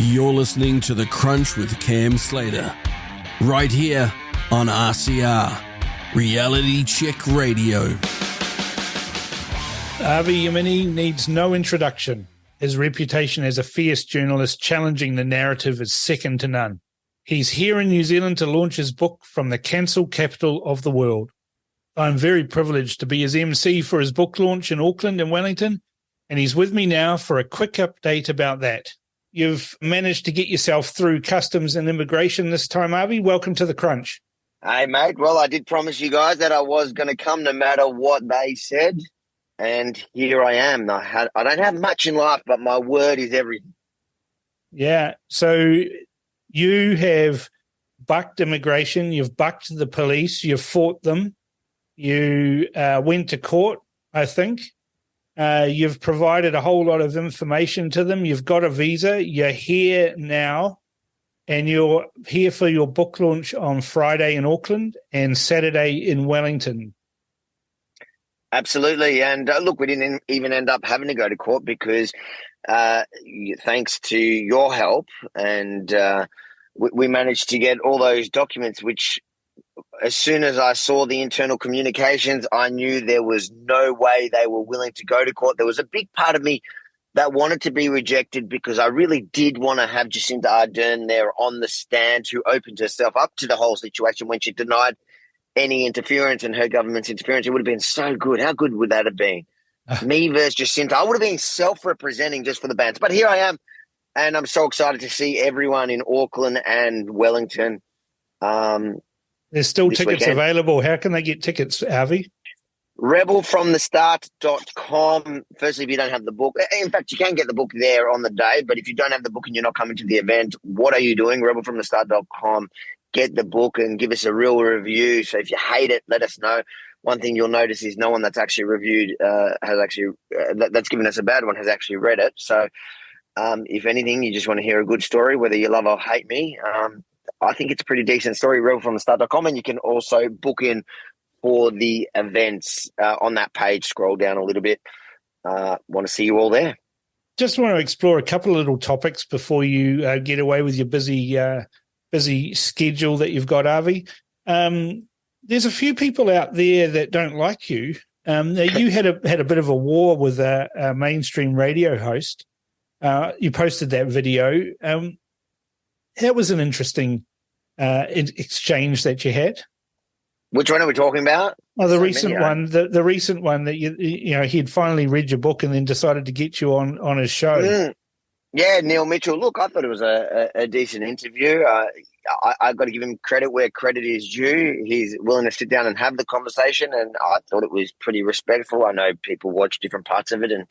You're listening to The Crunch with Cam Slater, right here on RCR, Reality Check Radio. Avi Yemini needs no introduction. His reputation as a fierce journalist challenging the narrative is second to none. He's here in New Zealand to launch his book From the Cancel Capital of the World. I'm very privileged to be his MC for his book launch in Auckland and Wellington, and he's with me now for a quick update about that. You've managed to get yourself through customs and immigration this time, Avi. Welcome to The Crunch. Hey, mate. Well, I did promise you guys that I was going to come no matter what they said, and here I am. I don't have much in life, but my word is everything. Yeah, so you have bucked immigration, you've bucked the police, you've fought them, you went to court, I think. You've provided a whole lot of information to them. You've got a visa. You're here now, and you're here for your book launch on Friday in Auckland and Saturday in Wellington. Absolutely. And look, we didn't even end up having to go to court because thanks to your help, and we managed to get all those documents, which as soon as I saw the internal communications, I knew there was no way they were willing to go to court. There was a big part of me that wanted to be rejected because I really did want to have Jacinda Ardern there on the stand, who opened herself up to the whole situation when she denied any interference and her government's interference. It would have been so good. How good would that have been? Me versus Jacinda. I would have been self-representing just for the bands. But here I am, and I'm so excited to see everyone in Auckland and Wellington. There's still tickets weekend available. How can they get tickets, Avi? Rebelfromthestart.com. Firstly, if you don't have the book. In fact, you can get the book there on the day, but if you don't have the book and you're not coming to the event, what are you doing? Rebelfromthestart.com. Get the book and give us a real review. So if you hate it, let us know. One thing you'll notice is no one that's actually reviewed that's given us a bad one has actually read it. So if anything, you just want to hear a good story, whether you love or hate me, I think it's a pretty decent story, rebelfromthestart.com, and you can also book in for the events on that page. Scroll down a little bit. Want to see you all there. Just want to explore a couple of little topics before you get away with your busy schedule that you've got, Avi. There's a few people out there that don't like you. You had a bit of a war with a mainstream radio host. You posted that video. That was an interesting exchange that you had. Which one are we talking about? Oh, the recent one. The recent one that you know he'd finally read your book and then decided to get you on his show. Yeah, Neil Mitchell. Look, I thought it was a decent interview. I got to give him credit where credit is due. He's willing to sit down and have the conversation, and I thought it was pretty respectful. I know people watched different parts of it and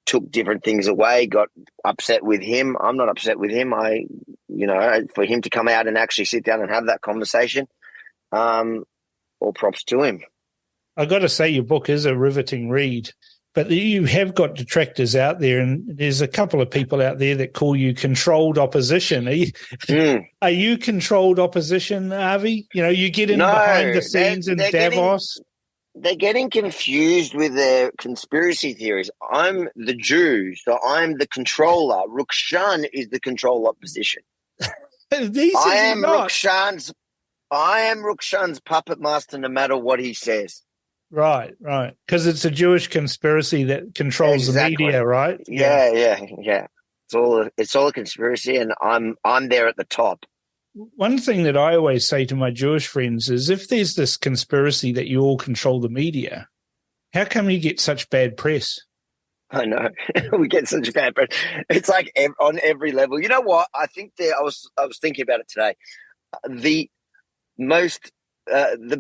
took different things away, got upset with him. I'm not upset with him. For him to come out and actually sit down and have that conversation, all props to him. I got to say, your book is a riveting read, but you have got detractors out there, and there's a couple of people out there that call you controlled opposition. Are you controlled opposition, Avi? You know, you get in behind the scenes in Davos. They're getting confused with their conspiracy theories. I'm the Jew, so I'm the controller. Rukshan is the control opposition. I am Rukshan's puppet master no matter what he says. Right. Because it's a Jewish conspiracy that controls the media, right? Yeah. It's all a conspiracy, and I'm there at the top. One thing that I always say to my Jewish friends is, if there's this conspiracy that you all control the media, how come you get such bad press? I know. We get such bad press. It's like on every level. You know what? I think I was thinking about it today. The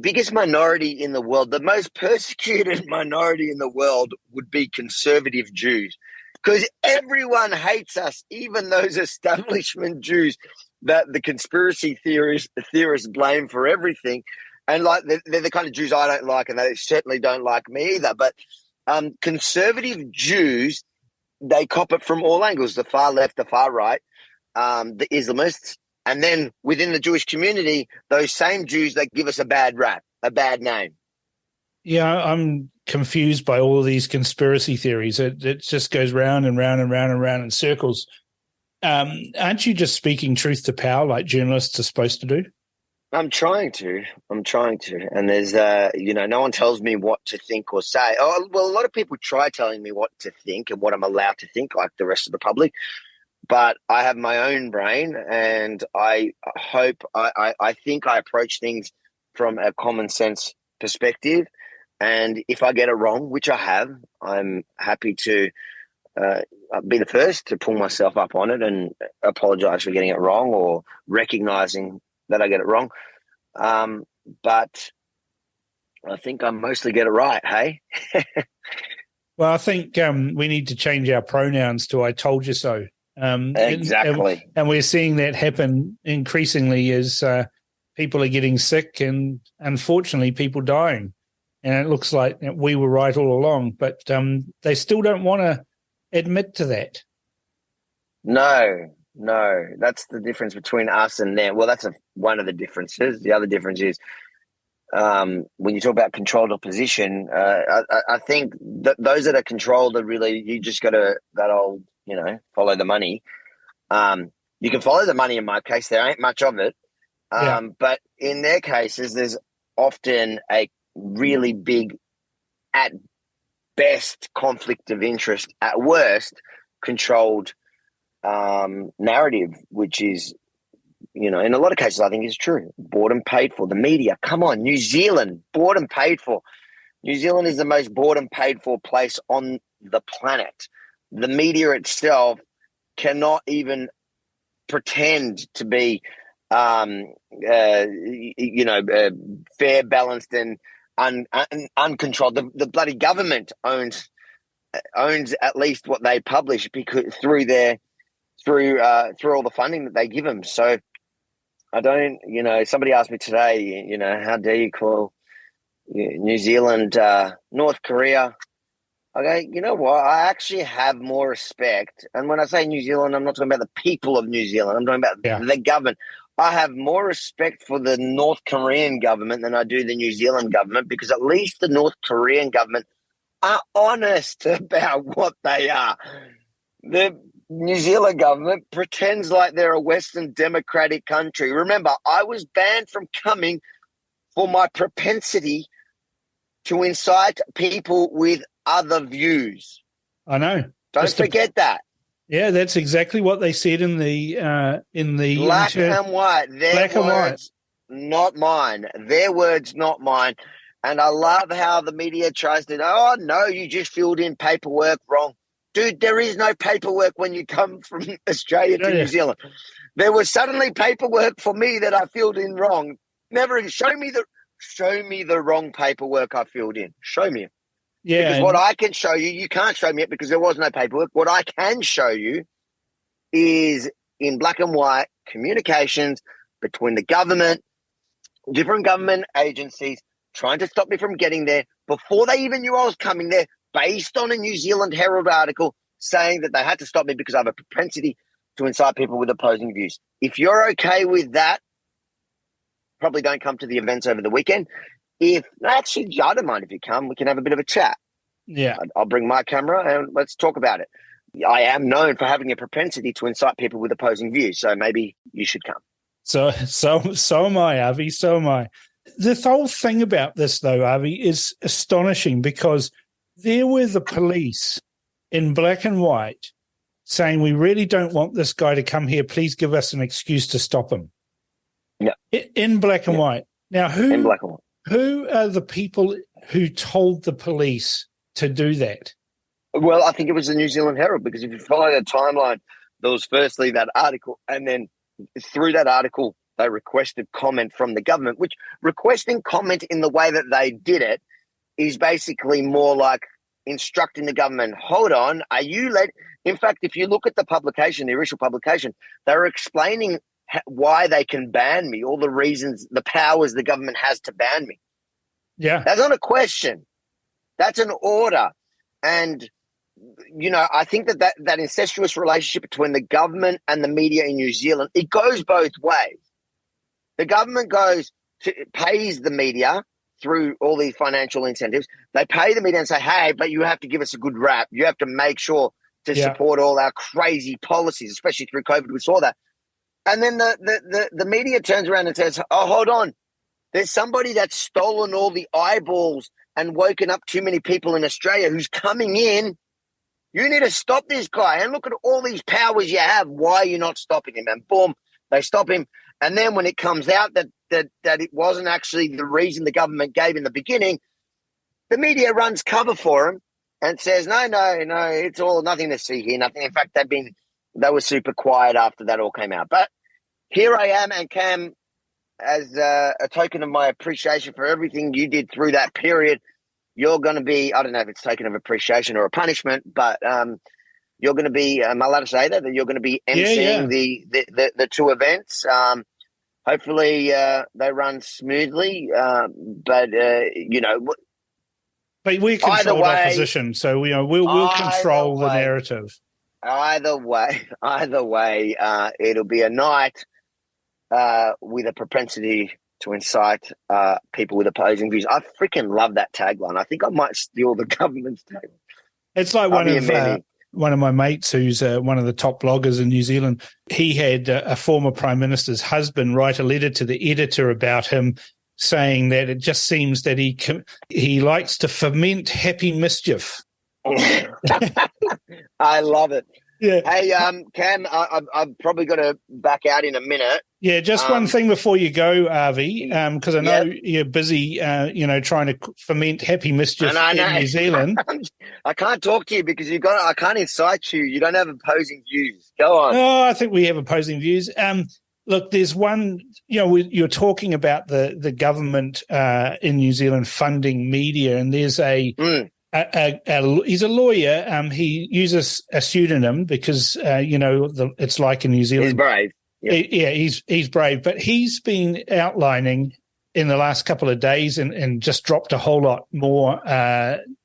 biggest minority in the world, the most persecuted minority in the world would be conservative Jews, because everyone hates us, even those establishment Jews that the conspiracy theorists blame for everything. And like they're the kind of Jews I don't like, and they certainly don't like me either. But conservative Jews, they cop it from all angles, the far left, the far right, the Islamists. And then within the Jewish community, those same Jews that give us a bad rap, a bad name. Yeah, I'm confused by all of these conspiracy theories. It just goes round and round and round and round in circles. Aren't you just speaking truth to power like journalists are supposed to do? I'm trying to. And there's, no one tells me what to think or say. Oh, well, a lot of people try telling me what to think and what I'm allowed to think, like the rest of the public. But I have my own brain, and I think I approach things from a common sense perspective. And if I get it wrong, which I have, I'm happy to be the first to pull myself up on it and apologize for getting it wrong or recognizing that I get it wrong. But I think I mostly get it right, hey? Well, I think we need to change our pronouns to "I told you so." Exactly. And we're seeing that happen increasingly as people are getting sick and, unfortunately, people dying. And it looks like we were right all along, but they still don't want to admit to that. No, that's the difference between us and them. Well, that's one of the differences. The other difference is when you talk about controlled opposition, I think that those that are controlled are really, you just got to, that old, follow the money. You can follow the money in my case. There ain't much of it. But in their cases, there's often a really big, at best, conflict of interest, at worst, controlled narrative, which is, in a lot of cases, I think is true. Bought and paid for. The media, come on, New Zealand, bought and paid for. New Zealand is the most bought and paid for place on the planet. The media itself cannot even pretend to be, fair, balanced, and uncontrolled. The bloody government owns at least what they publish because through all the funding that they give them. So I don't, somebody asked me today, how dare you call New Zealand North Korea? I go, you know what? I actually have more respect. And when I say New Zealand, I'm not talking about the people of New Zealand. I'm talking about the government. I have more respect for the North Korean government than I do the New Zealand government, because at least the North Korean government are honest about what they are. The New Zealand government pretends like they're a Western democratic country. Remember, I was banned from coming for my propensity to incite people with other views. I know. Don't forget that. Yeah, that's exactly what they said in the black and white. Their words, not mine. Their words, not mine. And I love how the media tries to, oh no, you just filled in paperwork wrong. Dude, there is no paperwork when you come from Australia to New Zealand. There was suddenly paperwork for me that I filled in wrong. Never show me the wrong paperwork I filled in. Show me it. Yeah. Because what I can show you, you can't show me it because there was no paperwork. What I can show you is in black and white communications between the government, different government agencies, trying to stop me from getting there before they even knew I was coming there, based on a New Zealand Herald article saying that they had to stop me because I have a propensity to incite people with opposing views. If you're okay with that, probably don't come to the events over the weekend. Actually, I don't mind if you come. We can have a bit of a chat. Yeah. I'll bring my camera and let's talk about it. I am known for having a propensity to incite people with opposing views, so maybe you should come. So am I, Avi. So am I. The whole thing about this, though, Avi, is astonishing, because there were the police in black and white saying, we really don't want this guy to come here. Please give us an excuse to stop him. Yeah. In black and white. Now, in black and white. Who are the people who told the police to do that? Well, I think it was the New Zealand Herald, because if you follow the timeline, there was firstly that article, and then through that article, they requested comment from the government, which requesting comment in the way that they did it is basically more like instructing the government, hold on, are you in fact, if you look at the publication, the original publication, they were explaining why they can ban me, all the reasons, the powers the government has to ban me. Yeah. That's not a question. That's an order. And, I think that incestuous relationship between the government and the media in New Zealand, it goes both ways. The government pays the media through all these financial incentives. They pay the media and say, hey, but you have to give us a good rap. You have to make sure to support all our crazy policies, especially through COVID. We saw that. And then the media turns around and says, oh, hold on. There's somebody that's stolen all the eyeballs and woken up too many people in Australia who's coming in. You need to stop this guy. And look at all these powers you have. Why are you not stopping him? And boom, they stop him. And then when it comes out that it wasn't actually the reason the government gave in the beginning, the media runs cover for him and says, no, it's all nothing to see here. Nothing. In fact, they were super quiet after that all came out. But here I am, and Cam, as a token of my appreciation for everything you did through that period, you're going to be, I don't know if it's a token of appreciation or a punishment, but you're going to be, am I allowed to say that you're going to be emceeing the two events? Hopefully they run smoothly, but But we're controlled opposition, so we'll control the narrative. Either way, it'll be a night with a propensity to incite people with opposing views. I freaking love that tagline. I think I might steal the government's tagline. It's like one of my mates who's one of the top bloggers in New Zealand. He had a former Prime Minister's husband write a letter to the editor about him, saying that it just seems that he likes to foment happy mischief. I love it. Yeah. Hey, Cam, I've probably got to back out in a minute. Yeah, just one thing before you go, Avi, because I know you're busy, trying to foment happy mischief in New Zealand. I can't talk to you because I can't incite you. You don't have opposing views. Go on. Oh, I think we have opposing views. Look, there's one, you're talking about the government in New Zealand funding media, and there's he's a lawyer. He uses a pseudonym because, it's like in New Zealand. He's brave. Yep. Yeah, he's brave. But he's been outlining in the last couple of days and just dropped a whole lot more,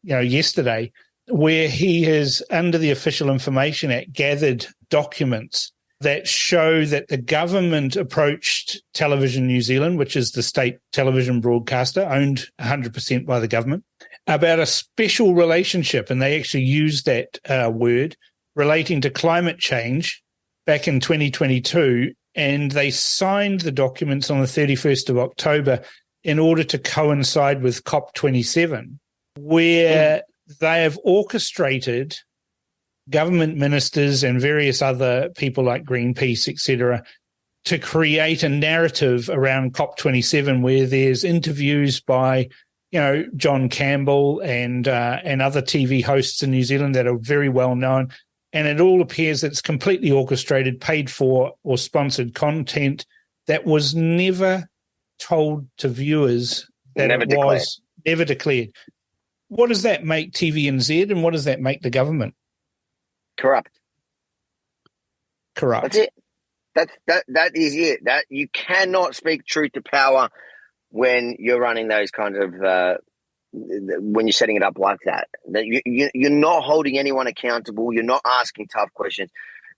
yesterday, where he has, under the Official Information Act, gathered documents that show that the government approached Television New Zealand, which is the state television broadcaster, owned 100% by the government, about a special relationship, and they actually used that word, relating to climate change back in 2022, and they signed the documents on the 31st of October in order to coincide with COP27, where they have orchestrated government ministers and various other people like Greenpeace, etc., to create a narrative around COP27 where there's interviews by John Campbell and other TV hosts in New Zealand that are very well known, and it all appears that it's completely orchestrated, paid for, or sponsored content that was never told to viewers that never declared. What does that make TVNZ, and what does that make the government? Corrupt. Corrupt. That's it. That is it. That you cannot speak truth to power when you're running those kinds of when you're setting it up like that. You're not holding anyone accountable. You're not asking tough questions.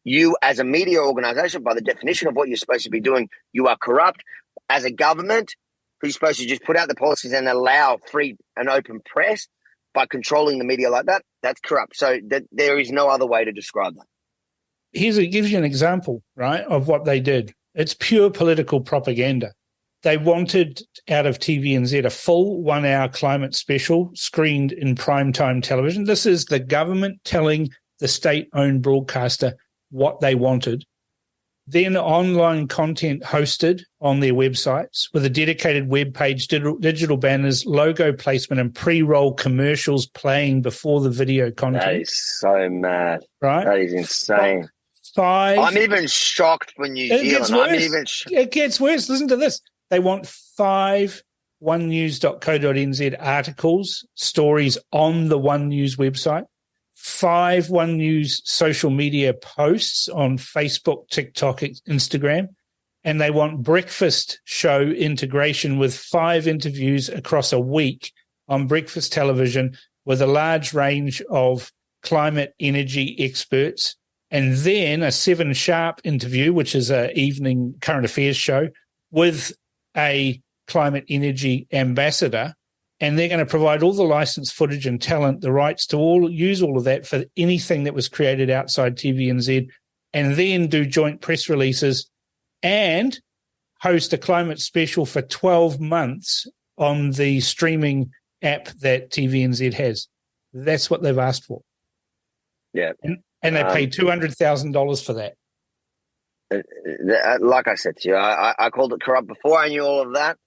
You, as a media organization, by the definition of what you're supposed to be doing, you are corrupt. As a government, who's supposed to just put out the policies and allow free and open press by controlling the media like that, that's corrupt. So there is no other way to describe that. It gives you an example, right, of what they did. It's pure political propaganda. They wanted out of TVNZ a full 1-hour climate special screened in primetime television. This is the government telling the state-owned broadcaster what they wanted. Then online content hosted on their websites with a dedicated web page, digital banners, logo placement, and pre-roll commercials playing before the video content. That is so mad. Right? That is insane. I'm even shocked for New Zealand. It gets worse. Listen to this. They want 5 onenews.co.nz articles, stories on the One News website, 5 One News social media posts on Facebook, TikTok, Instagram, and they want breakfast show integration with 5 interviews across a week on breakfast television with a large range of climate energy experts, and then a 7 Sharp interview, which is an evening current affairs show, with a climate energy ambassador, and they're going to provide all the licensed footage and talent, the rights to use all of that for anything that was created outside TVNZ, and then do joint press releases and host a climate special for 12 months on the streaming app that TVNZ has. That's what they've asked for. Yeah. And they paid $200,000 for that. Like I said to you, I called it corrupt before I knew all of that.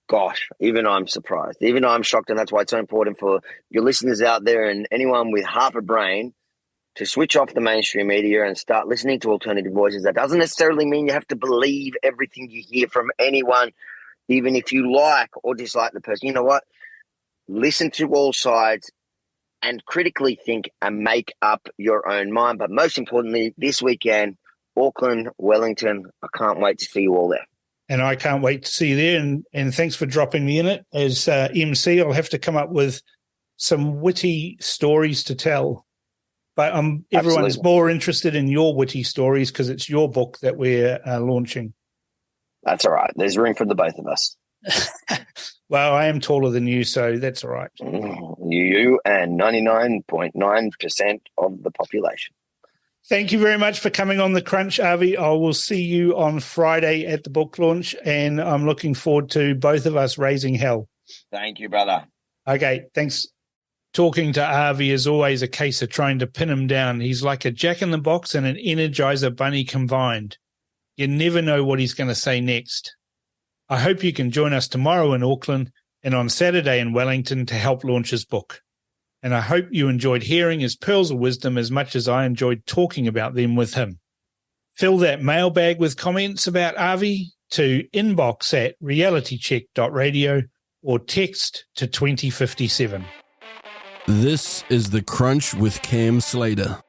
Gosh, even I'm surprised. Even I'm shocked, and that's why it's so important for your listeners out there and anyone with half a brain to switch off the mainstream media and start listening to alternative voices. That doesn't necessarily mean you have to believe everything you hear from anyone, even if you like or dislike the person. You know what? Listen to all sides and critically think and make up your own mind. But most importantly, this weekend, Auckland, Wellington, I can't wait to see you all there. And I can't wait to see you there. And thanks for dropping me in it. As MC, I'll have to come up with some witty stories to tell. But everyone's more interested in your witty stories because it's your book that we're launching. That's all right. There's room for the both of us. Well, I am taller than you, so that's all right. You and 99.9% of the population. Thank you very much for coming on The Crunch, Avi. I will see you on Friday at the book launch, and I'm looking forward to both of us raising hell. Thank you, brother. Okay, thanks. Talking to Avi is always a case of trying to pin him down. He's like a jack-in-the-box and an Energizer bunny combined. You never know what he's going to say next. I hope you can join us tomorrow in Auckland and on Saturday in Wellington to help launch his book. And I hope you enjoyed hearing his pearls of wisdom as much as I enjoyed talking about them with him. Fill that mailbag with comments about Avi to inbox@realitycheck.radio or text to 2057. This is The Crunch with Cam Slater.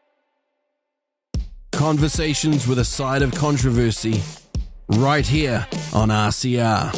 Conversations with a side of controversy, right here on RCR.